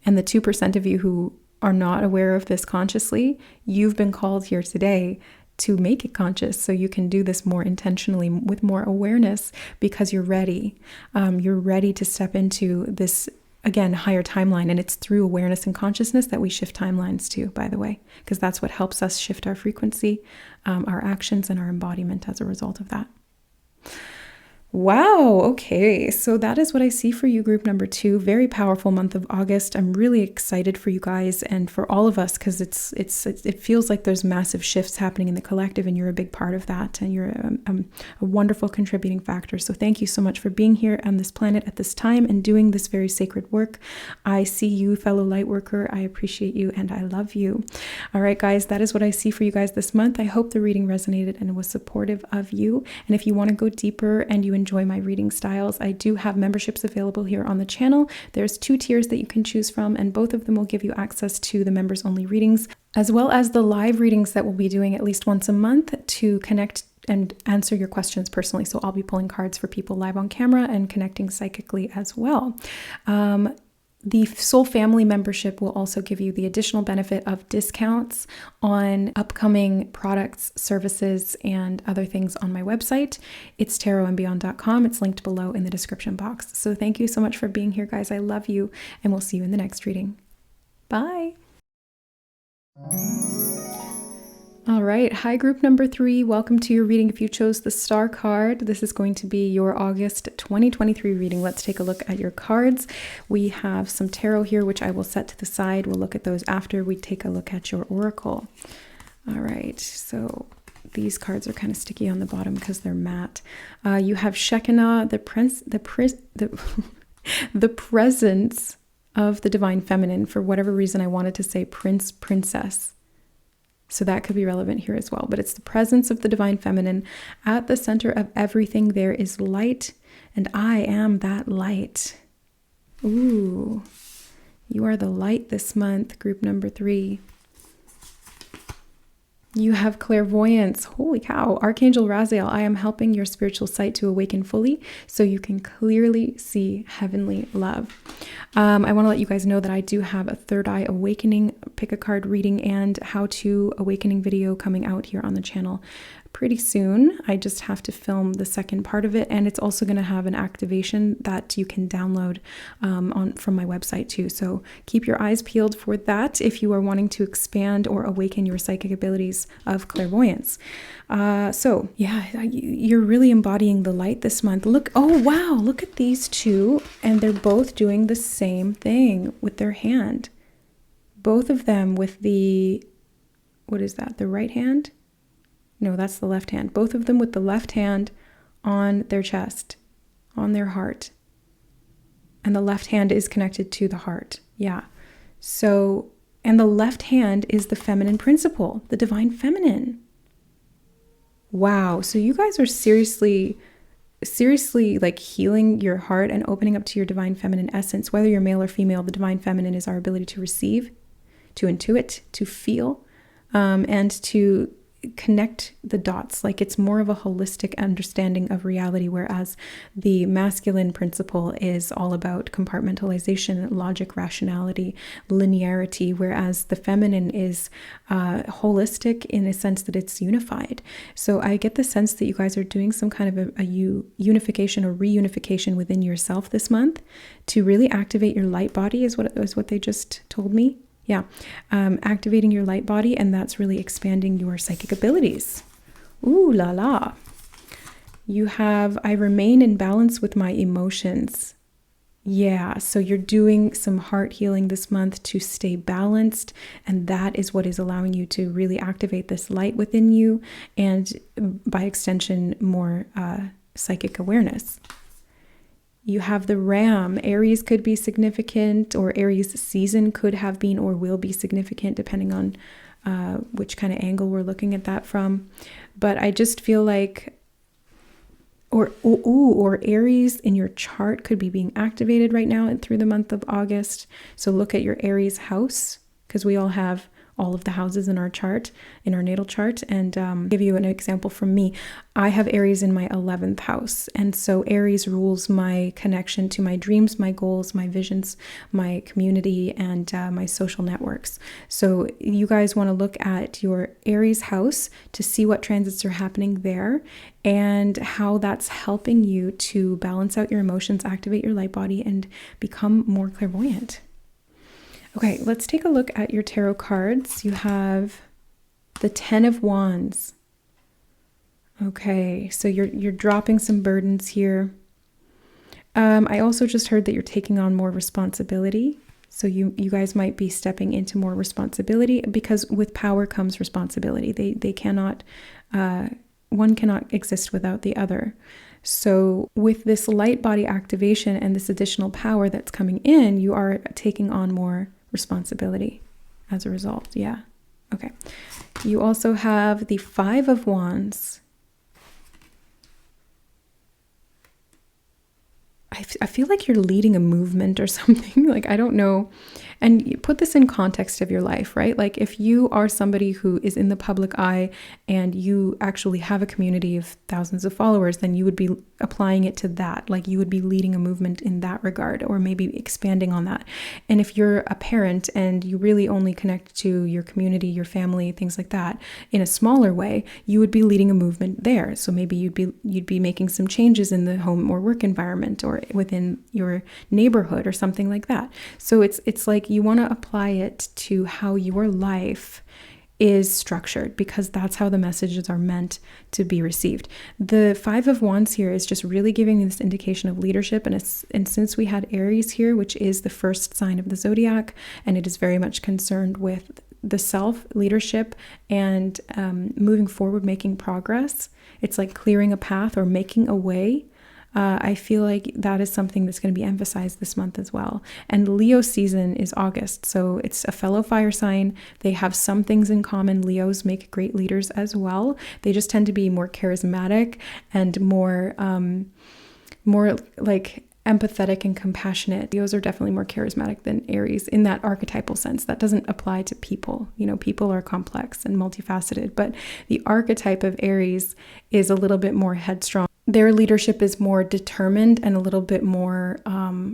[SPEAKER 1] And the 2% of you who are not aware of this consciously, you've been called here today to make it conscious so you can do this more intentionally with more awareness, because you're ready. You're ready to step into this, again, higher timeline. And it's through awareness and consciousness that we shift timelines too, by the way, because that's what helps us shift our frequency, our actions, and our embodiment as a result of that. Wow. Okay. So that is what I see for you, group number 2. Very powerful month of August. I'm really excited for you guys and for all of us, because it feels like there's massive shifts happening in the collective, and you're a big part of that. And you're a wonderful contributing factor. So thank you so much for being here on this planet at this time and doing this very sacred work. I see you, fellow light worker. I appreciate you and I love you. All right, guys, that is what I see for you guys this month. I hope the reading resonated and was supportive of you. And if you want to go deeper and you enjoy my reading styles, I do have memberships available here on the channel. There's 2 tiers that you can choose from, and both of them will give you access to the members only readings, as well as the live readings that we'll be doing at least once a month to connect and answer your questions personally. So I'll be pulling cards for people live on camera and connecting psychically as well. The Soul Family membership will also give you the additional benefit of discounts on upcoming products, services, and other things on my website. It's tarotandbeyond.com. It's linked below in the description box. So thank you so much for being here, guys. I love you, and we'll see you in the next reading. Bye. All right. Hi, group number 3. Welcome to your reading. If you chose the star card, this is going to be your August 2023 reading. Let's take a look at your cards. We have some tarot here, which I will set to the side. We'll look at those after we take a look at your oracle. All right. So these cards are kind of sticky on the bottom because they're matte. You have Shekinah, the presence of the divine feminine. For whatever reason, I wanted to say prince, princess. So that could be relevant here as well. But it's the presence of the divine feminine. At the center of everything, there is light, and I am that light. Ooh, you are the light this month, group number 3. You have clairvoyance. Holy cow. Archangel Raziel, I am helping your spiritual sight to awaken fully so you can clearly see heavenly love. I want to let you guys know that I do have a third eye awakening, pick a card reading, and how to awakening video coming out here on the channel pretty soon. I just have to film the second part of it, and it's also going to have an activation that you can download from my website too. So keep your eyes peeled for that if you are wanting to expand or awaken your psychic abilities of clairvoyance. So yeah, you're really embodying the light this month. Look, oh wow, look at these two, and they're both doing the same thing with their hand. Both of them with the, what is that, the right hand? No, that's the left hand. Both of them with the left hand on their chest, on their heart. And the left hand is connected to the heart. Yeah. So, and the left hand is the feminine principle, the divine feminine. Wow. So you guys are seriously like healing your heart and opening up to your divine feminine essence. Whether you're male or female, the divine feminine is our ability to receive, to intuit, to feel, and to connect the dots. Like it's more of a holistic understanding of reality, whereas the masculine principle is all about compartmentalization, logic, rationality, linearity, whereas the feminine is holistic in a sense that it's unified. So I get the sense that you guys are doing some kind of a unification or reunification within yourself this month to really activate your light body is what they just told me. Yeah, activating your light body, and that's really expanding your psychic abilities. Ooh la la. You have, I remain in balance with my emotions. Yeah, so you're doing some heart healing this month to stay balanced, and that is what is allowing you to really activate this light within you, and by extension, more psychic awareness. You have the Ram. Aries could be significant, or Aries season could have been or will be significant depending on which kind of angle we're looking at that from. But I just feel like, or Aries in your chart could be being activated right now and through the month of August. So look at your Aries house, because we all have all of the houses in our chart, in our natal chart. And give you an example from me. I have Aries in my 11th house. And so Aries rules my connection to my dreams, my goals, my visions, my community, and my social networks. So you guys want to look at your Aries house to see what transits are happening there and how that's helping you to balance out your emotions, activate your light body, and become more clairvoyant. Okay, let's take a look at your tarot cards. You have the 10 of Wands. Okay, so you're dropping some burdens here. I also just heard that you're taking on more responsibility. So you guys might be stepping into more responsibility, because with power comes responsibility. They cannot, one cannot exist without the other. So with this light body activation and this additional power that's coming in, you are taking on more responsibility as a result. Yeah. Okay. You also have the 5 of Wands. I feel like you're leading a movement or something. Like, I don't know. And you put this in context of your life, right? Like if you are somebody who is in the public eye and you actually have a community of thousands of followers, then you would be applying it to that. Like you would be leading a movement in that regard, or maybe expanding on that. And if you're a parent and you really only connect to your community, your family, things like that, in a smaller way, you would be leading a movement there. So maybe you'd be making some changes in the home or work environment, or within your neighborhood, or something like that. So it's like you want to apply it to how your life is structured, because that's how the messages are meant to be received. The 5 of Wands here is just really giving this indication of leadership. And since we had Aries here, which is the first sign of the zodiac, and it is very much concerned with the self, leadership, and moving forward, making progress. It's like clearing a path or making a way. I feel like that is something that's going to be emphasized this month as well. And Leo season is August, so it's a fellow fire sign. They have some things in common. Leos make great leaders as well. They just tend to be more charismatic and more like empathetic and compassionate. Leos are definitely more charismatic than Aries in that archetypal sense. That doesn't apply to people. You know, people are complex and multifaceted, but the archetype of Aries is a little bit more headstrong. Their leadership is more determined and a little bit more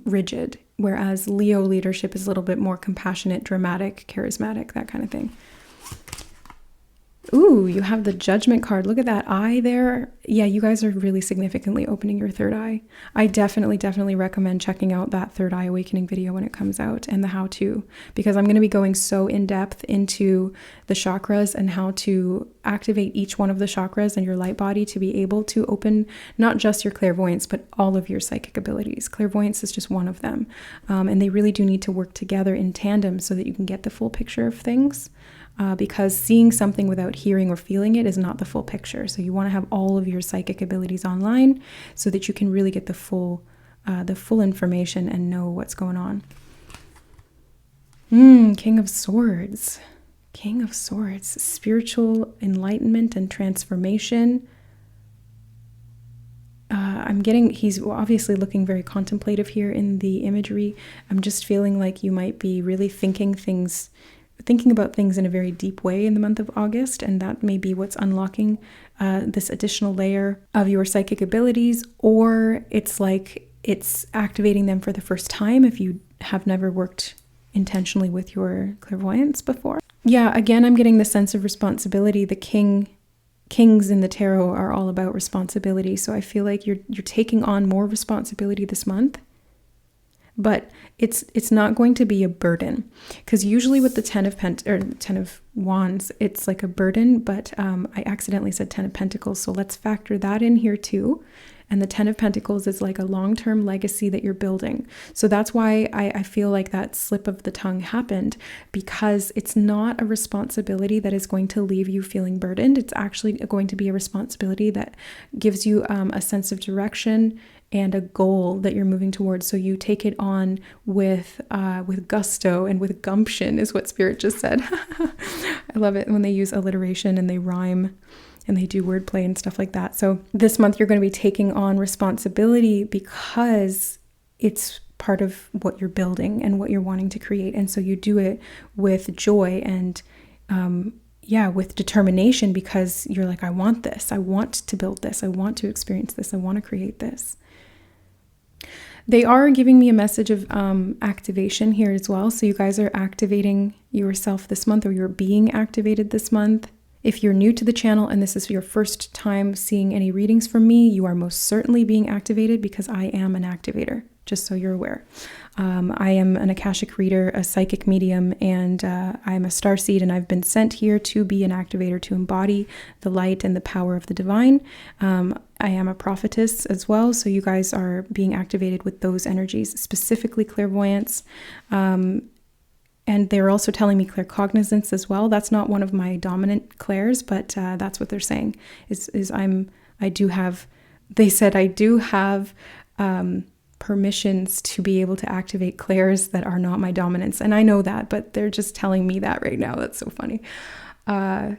[SPEAKER 1] rigid, whereas Leo leadership is a little bit more compassionate, dramatic, charismatic, that kind of thing. Ooh, you have the Judgment card. Look at that eye there. Yeah, you guys are really significantly opening your third eye. I definitely recommend checking out that third eye awakening video when it comes out, and the how-to, because I'm going to be going so in depth into the chakras and how to activate each one of the chakras in your light body to be able to open not just your clairvoyance, but all of your psychic abilities. Clairvoyance is just one of them. And they really do need to work together in tandem so that you can get the full picture of things. Because seeing something without hearing or feeling it is not the full picture. So you want to have all of your psychic abilities online so that you can really get the full information and know what's going on. King of Swords. King of Swords. Spiritual enlightenment and transformation. He's obviously looking very contemplative here in the imagery. I'm just feeling like you might be really thinking about things in a very deep way in the month of August, and that may be what's unlocking this additional layer of your psychic abilities, or it's like it's activating them for the first time if you have never worked intentionally with your clairvoyance before. Yeah, again, I'm getting the sense of responsibility. The kings in the tarot are all about responsibility, so I feel like you're taking on more responsibility this month. But it's not going to be a burden, because usually with the Ten of Wands, it's like a burden, but I accidentally said 10 of Pentacles, so let's factor that in here too. And the 10 of Pentacles is like a long-term legacy that you're building. So that's why I feel like that slip of the tongue happened, because it's not a responsibility that is going to leave you feeling burdened. It's actually going to be a responsibility that gives you a sense of direction and a goal that you're moving towards. So you take it on with gusto and with gumption, is what Spirit just said. I love it when they use alliteration and they rhyme and they do wordplay and stuff like that. So this month you're going to be taking on responsibility because it's part of what you're building and what you're wanting to create. And so you do it with joy and with determination, because you're like, I want this. I want to build this. I want to experience this. I want to create this. They are giving me a message of activation here as well. So you guys are activating yourself this month, or you're being activated this month. If you're new to the channel and this is your first time seeing any readings from me, you are most certainly being activated, because I am an activator, just so you're aware. I am an Akashic Reader, a psychic medium, and I'm a starseed, and I've been sent here to be an activator, to embody the light and the power of the divine. I am a prophetess as well, so you guys are being activated with those energies, specifically clairvoyance. And they're also telling me claircognizance as well. That's not one of my dominant clairs, but that's what they're saying. They said I do have permissions to be able to activate clairs that are not my dominance. And I know that, but they're just telling me that right now. That's so funny. I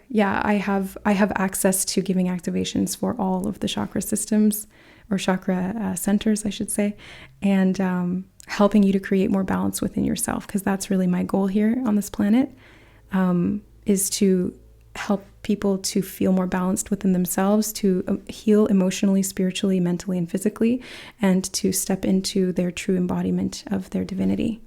[SPEAKER 1] have access to giving activations for all of the chakra systems, or chakra centers, I should say, and helping you to create more balance within yourself, because that's really my goal here on this planet, is to help people to feel more balanced within themselves, to heal emotionally, spiritually, mentally, and physically, and to step into their true embodiment of their divinity.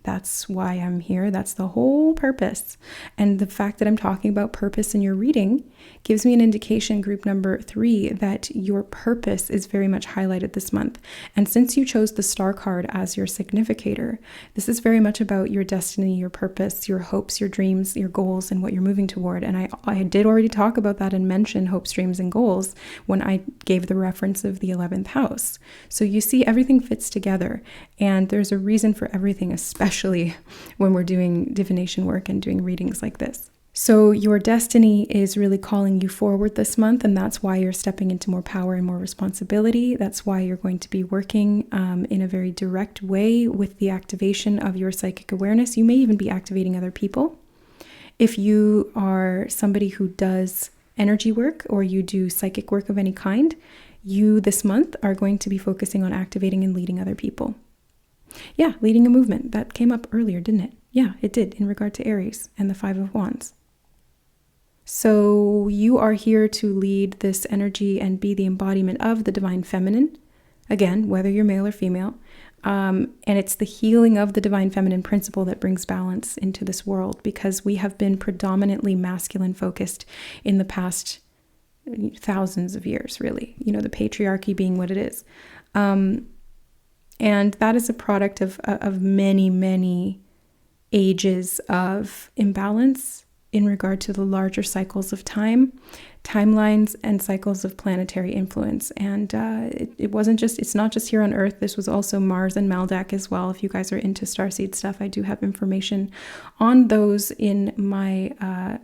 [SPEAKER 1] That's why I'm here. That's the whole purpose. And the fact that I'm talking about purpose in your reading gives me an indication, group number 3, that your purpose is very much highlighted this month. And since you chose the Star card as your significator, this is very much about your destiny, your purpose, your hopes, your dreams, your goals, and what you're moving toward. And I did already talk about that and mention hopes, dreams, and goals when I gave the reference of the 11th house. So you see, everything fits together, and there's a reason for everything, especially when we're doing divination work and doing readings like this. So your destiny is really calling you forward this month, and that's why you're stepping into more power and more responsibility. That's why you're going to be working in a very direct way with the activation of your psychic awareness. You may even be activating other people. If you are somebody who does energy work, or you do psychic work of any kind, you this month are going to be focusing on activating and leading other people. Yeah, leading a movement. That came up earlier, didn't it? Yeah, it did, in regard to Aries and the 5 of Wands. So you are here to lead this energy and be the embodiment of the divine feminine. Again, whether you're male or female. And it's the healing of the divine feminine principle that brings balance into this world, because we have been predominantly masculine focused in the past thousands of years, really, you know, the patriarchy being what it is. And that is a product of many, many ages of imbalance in regard to the larger cycles of time, timelines, and cycles of planetary influence. And it's not just here on Earth. This was also Mars and Maldak as well. If you guys are into starseed stuff, I do have information on those in my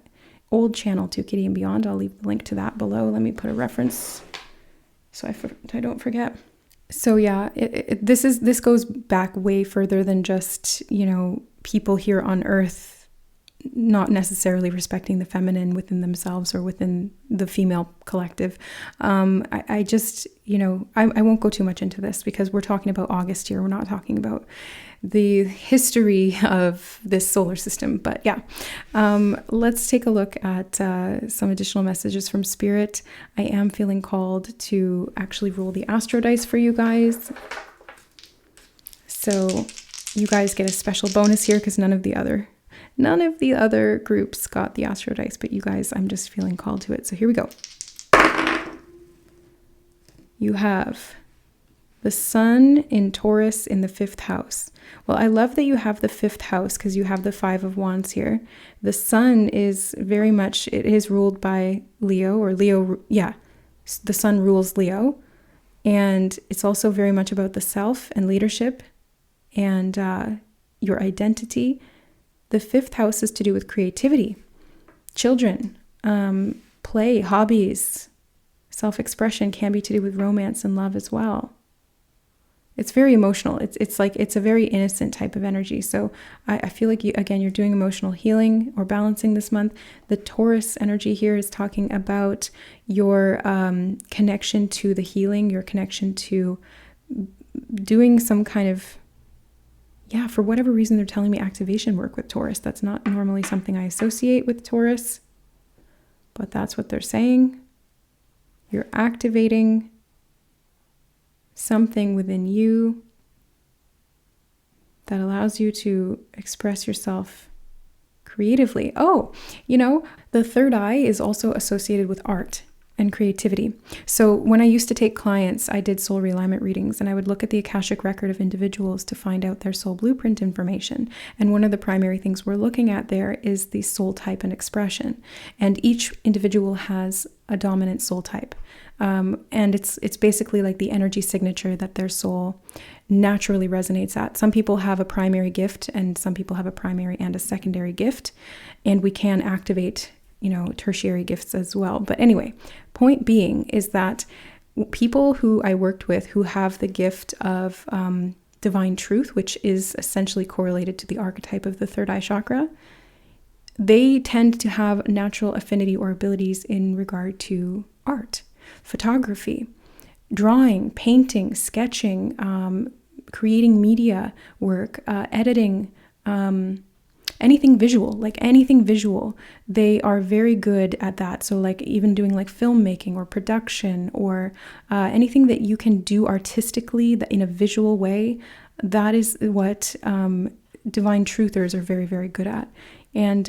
[SPEAKER 1] old channel, ToKitty and Beyond. I'll leave the link to that below. Let me put a reference so I don't forget. So yeah, this goes back way further than just, you know, people here on Earth not necessarily respecting the feminine within themselves or within the female collective. I just, you know, I won't go too much into this because we're talking about August here. We're not talking about the history of this solar system. But yeah, let's take a look at some additional messages from Spirit. I am feeling called to actually roll the astro dice for you guys. So you guys get a special bonus here because none of the other groups got the astro dice, but you guys, I'm just feeling called to it. So here we go. You have the Sun in Taurus in the 5th house. Well, I love that you have the 5th house because you have the 5 of Wands here. The Sun is very much, it is ruled by Leo, or Leo, yeah, the Sun rules Leo. And it's also very much about the self and leadership and your identity. The 5th house is to do with creativity, children, play, hobbies, self-expression, can be to do with romance and love as well. It's very emotional. It's like, it's a very innocent type of energy. So I feel like you're doing emotional healing or balancing this month. The Taurus energy here is talking about your connection to the healing, your connection to doing some kind of, yeah, for whatever reason, they're telling me activation work with Taurus. That's not normally something I associate with Taurus, but that's what they're saying. You're activating something within you that allows you to express yourself creatively. Oh, you know, the third eye is also associated with art and creativity. So when I used to take clients, I did soul realignment readings, and I would look at the Akashic record of individuals to find out their soul blueprint information. And one of the primary things we're looking at there is the soul type and expression. And each individual has a dominant soul type. And it's basically like the energy signature that their soul naturally resonates at. Some people have a primary gift, and some people have a primary and a secondary gift. And we can activate, you know, tertiary gifts as well. But anyway, point being is that people who I worked with who have the gift of divine truth, which is essentially correlated to the archetype of the third eye chakra, they tend to have natural affinity or abilities in regard to art, photography, drawing, painting, sketching, creating media work, editing, anything visual, they are very good at that. So like even doing like filmmaking or production or anything that you can do artistically in a visual way, that is what divine truthers are very, very good at. And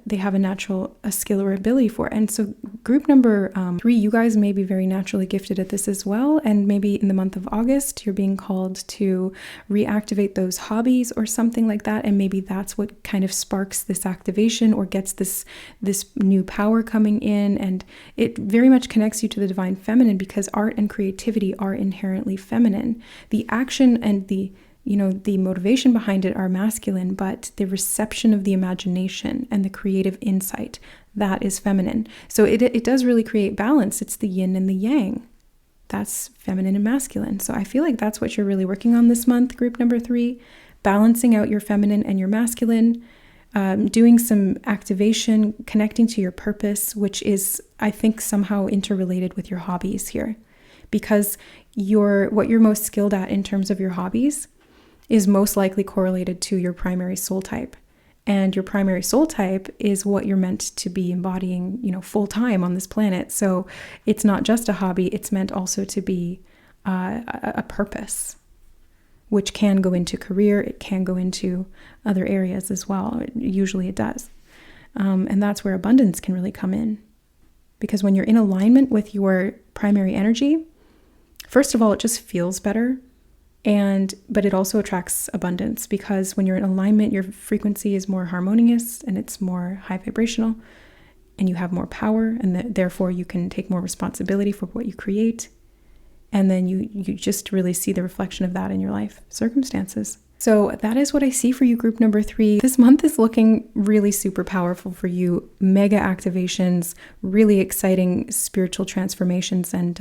[SPEAKER 1] they have a skill or ability for it. And so group number 3, you guys may be very naturally gifted at this as well. And maybe in the month of August, you're being called to reactivate those hobbies or something like that. And maybe that's what kind of sparks this activation or gets this new power coming in. And it very much connects you to the divine feminine because art and creativity are inherently feminine. The action and the motivation behind it are masculine, but the reception of the imagination and the creative insight, that is feminine. So it does really create balance. It's the yin and the yang. That's feminine and masculine. So I feel like that's what you're really working on this month, group number 3, balancing out your feminine and your masculine, doing some activation, connecting to your purpose, which is, I think, somehow interrelated with your hobbies here. Because what you're most skilled at in terms of your hobbies is most likely correlated to your primary soul type. And your primary soul type is what you're meant to be embodying, full time on this planet. So it's not just a hobby, it's meant also to be a purpose. which can go into career. It can go into other areas as well. Usually it does. And that's where abundance can really come in. Because when you're in alignment with your primary energy, first of all, it just feels better. But it also attracts abundance, because when you're in alignment, your frequency is more harmonious and it's more high vibrational, and you have more power, and therefore you can take more responsibility for what you create. And then you just really see the reflection of that in your life circumstances. So that is what I see for you, group number 3. This month is looking really super powerful for you. Mega activations, really exciting spiritual transformations and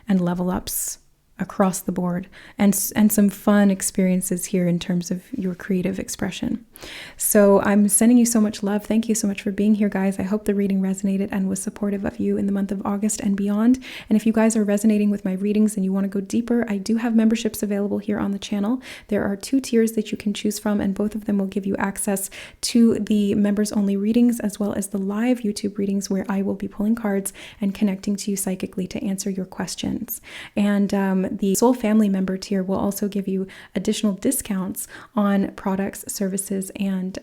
[SPEAKER 1] level ups across the board, and some fun experiences here in terms of your creative expression. So I'm sending you so much love. Thank you so much for being here, guys. I hope the reading resonated and was supportive of you in the month of August and beyond. And if you guys are resonating with my readings and you want to go deeper, I do have memberships available here on the channel. There are 2 tiers that you can choose from, and both of them will give you access to the members only readings, as well as the live YouTube readings where I will be pulling cards and connecting to you psychically to answer your questions. And the Soul Family member tier will also give you additional discounts on products, services, and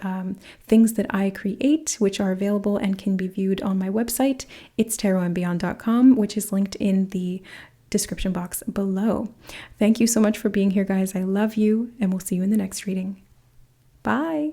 [SPEAKER 1] things that I create, which are available and can be viewed on my website. It's TarotandBeyond.com, which is linked in the description box below. Thank you so much for being here, guys. I love you, and we'll see you in the next reading. Bye.